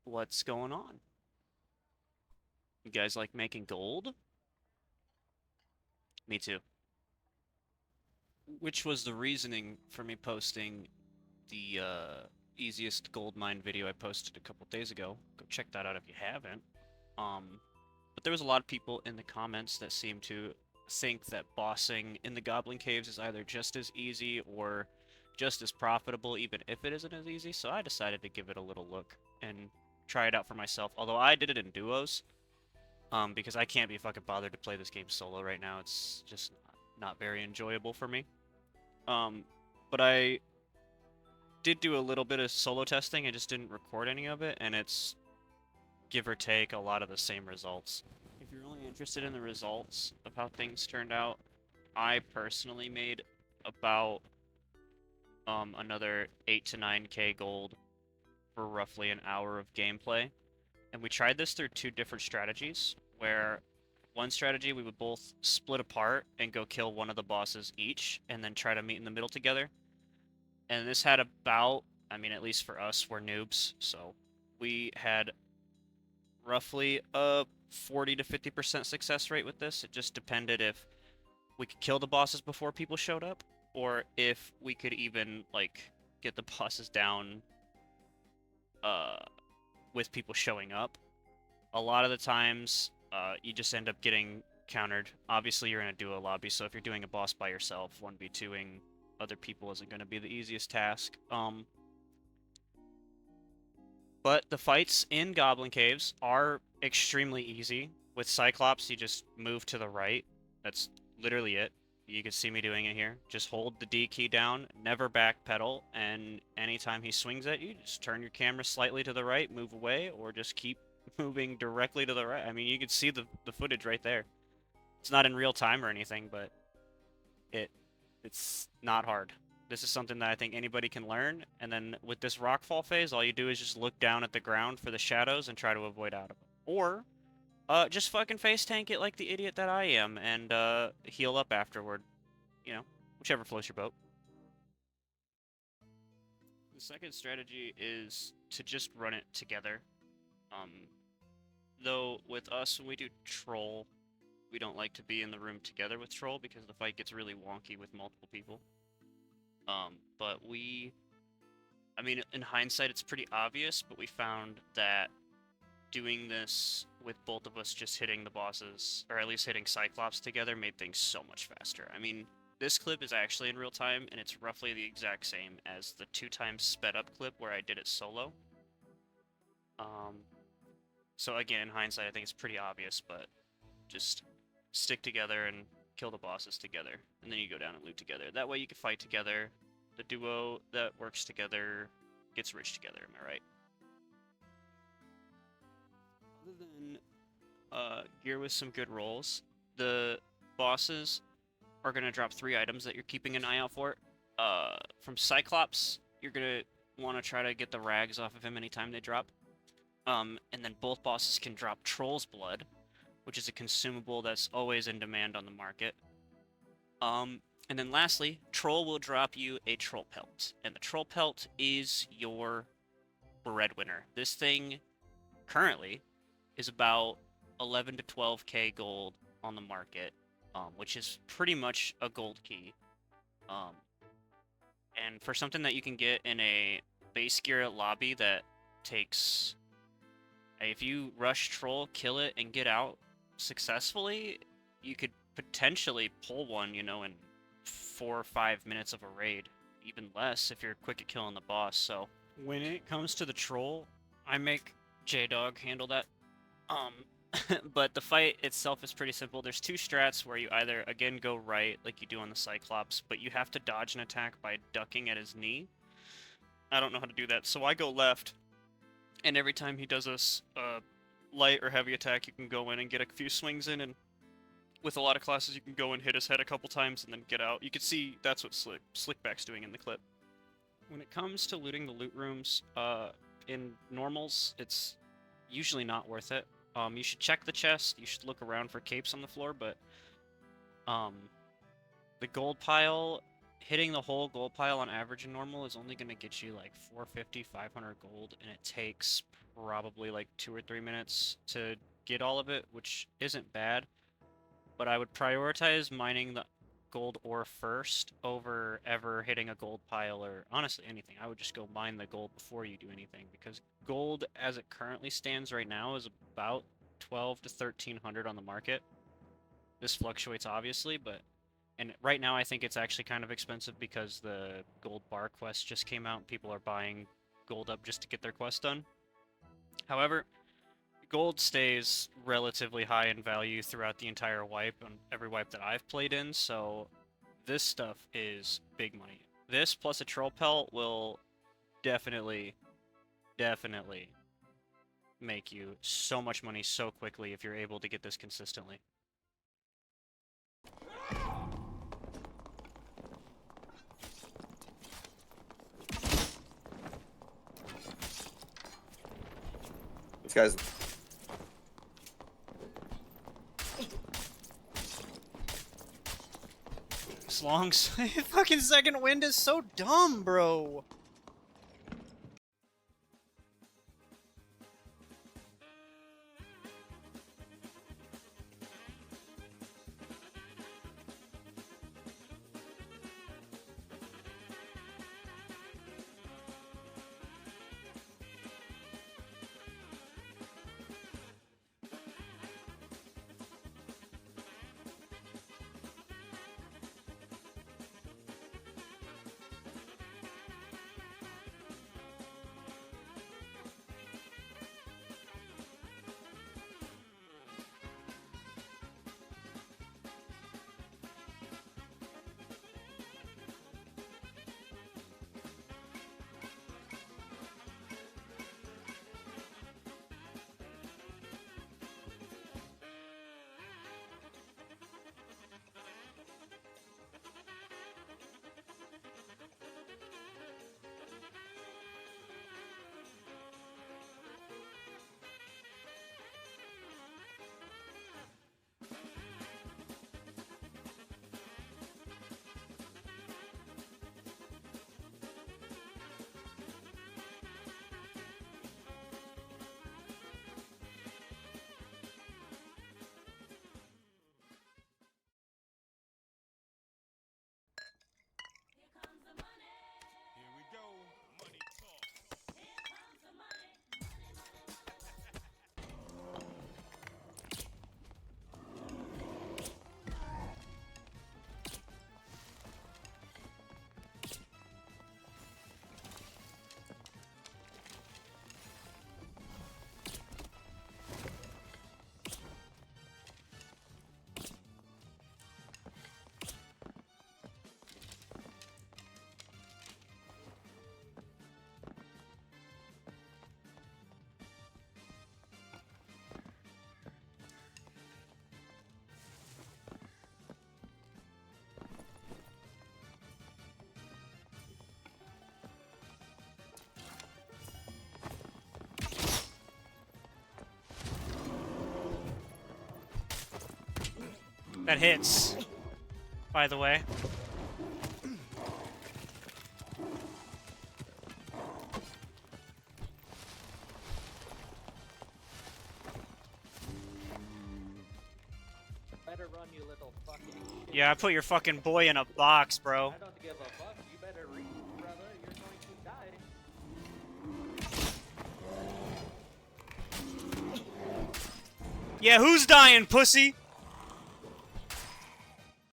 What's going on? You guys like making gold? Me too. Which was the reasoning for me posting the easiest gold mine video I posted a couple days ago. Go check that out if you haven't. But there was a lot of people in the comments that seemed to think that bossing in the goblin caves is either just as easy or just as profitable, even if it isn't as easy. So I decided to give it a little look and try it out for myself. Although I did it in duos, because I can't be fucking bothered to play this game solo right now. It's just not very enjoyable for me. Um, but I did do a little bit of solo testing. I just didn't record any of it, and it's give or take a lot of the same results. If you're only interested in the results of how things turned out, I personally made about another 8 to 9k gold for roughly an hour of gameplay. And we tried this through two different strategies, where one strategy we would both split apart and go kill one of the bosses each, and then try to meet in the middle together. And this had about, I mean, at least for us, we're noobs, so we had roughly a 40 to 50% success rate with this. It just depended if we could kill the bosses before people showed up, or if we could even, like, get the bosses down uh, with people showing up. A lot of the times, you just end up getting countered. Obviously, you're in a duo lobby, so if you're doing a boss by yourself, 1v2ing other people isn't going to be the easiest task. But the fights in Goblin Caves are extremely easy. With Cyclops, you just move to the right. That's literally it. You can see me doing it here. Just hold the D key down, never backpedal, and anytime he swings at you, just turn your camera slightly to the right, move away, or just keep moving directly to the right. I mean, you can see the footage right there. It's not in real time or anything, but it it's not hard. This is something that I think anybody can learn, and then with this rockfall phase, all you do is just look down at the ground for the shadows and try to avoid out of them. Or, just fucking face tank it like the idiot that I am, and, heal up afterward. You know, whichever floats your boat. The second strategy is to just run it together. Um, though with us, when we do Troll, we don't like to be in the room together with Troll because the fight gets really wonky with multiple people. But I mean, in hindsight, it's pretty obvious, but we found that doing this with both of us just hitting the bosses, or at least hitting Cyclops together, made things so much faster. I mean, this clip is actually in real time, and it's roughly the exact same as the 2 times sped up clip where I did it solo. Um, so again, in hindsight, I think it's pretty obvious, but just stick together and kill the bosses together, and then you go down and loot together. That way you can fight together. The duo that works together gets rich together, am I right? Other than gear with some good rolls, the bosses are going to drop 3 items that you're keeping an eye out for. From Cyclops, you're going to want to try to get the rags off of him anytime they drop. And then both bosses can drop Troll's Blood, which is a consumable that's always in demand on the market. And then lastly, Troll will drop you a Troll Pelt, and the Troll Pelt is your breadwinner. This thing currently is about 11 to 12k gold on the market, which is pretty much a gold key. Um, and for something that you can get in a base gear lobby that takes, if you rush Troll, kill it, and get out successfully, you could potentially pull one, you know, in 4 or 5 minutes of a raid, even less if you're quick at killing the boss. So when it comes to the Troll, I make J-Dog handle that. Um, but the fight itself is pretty simple. There's 2 strats where you either, again, go right, like you do on the Cyclops, but you have to dodge an attack by ducking at his knee. I don't know how to do that, so I go left, and every time he does a light or heavy attack, you can go in and get a few swings in, and with a lot of classes, you can go and hit his head a couple times and then get out. You can see that's what Slickback's doing in the clip. When it comes to looting the loot rooms, in normals, it's usually not worth it. You should check the chest, you should look around for capes on the floor, but um, the gold pile, hitting the whole gold pile on average in normal is only going to get you like 450, 500 gold, and it takes probably like 2 or 3 minutes to get all of it, which isn't bad. But I would prioritize mining the gold ore first over ever hitting a gold pile or honestly anything. I would just go mine the gold before you do anything because gold as it currently stands right now is about 12 to 1300 on the market. This fluctuates obviously, but and right now I think it's actually kind of expensive because the gold bar quest just came out and people are buying gold up just to get their quest done. However, gold stays relatively high in value throughout the entire wipe and every wipe that I've played in, so this stuff is big money. This plus a troll pelt will definitely make you so much money so quickly if you're able to get this consistently. This guy's... Slongs. Fucking second wind is so dumb, bro. That hits, by the way. Better run, you little fucking shit. Yeah, I put your fucking boy in a box, bro. I don't give a fuck. You better read, brother. You're going to die. Yeah, who's dying, pussy?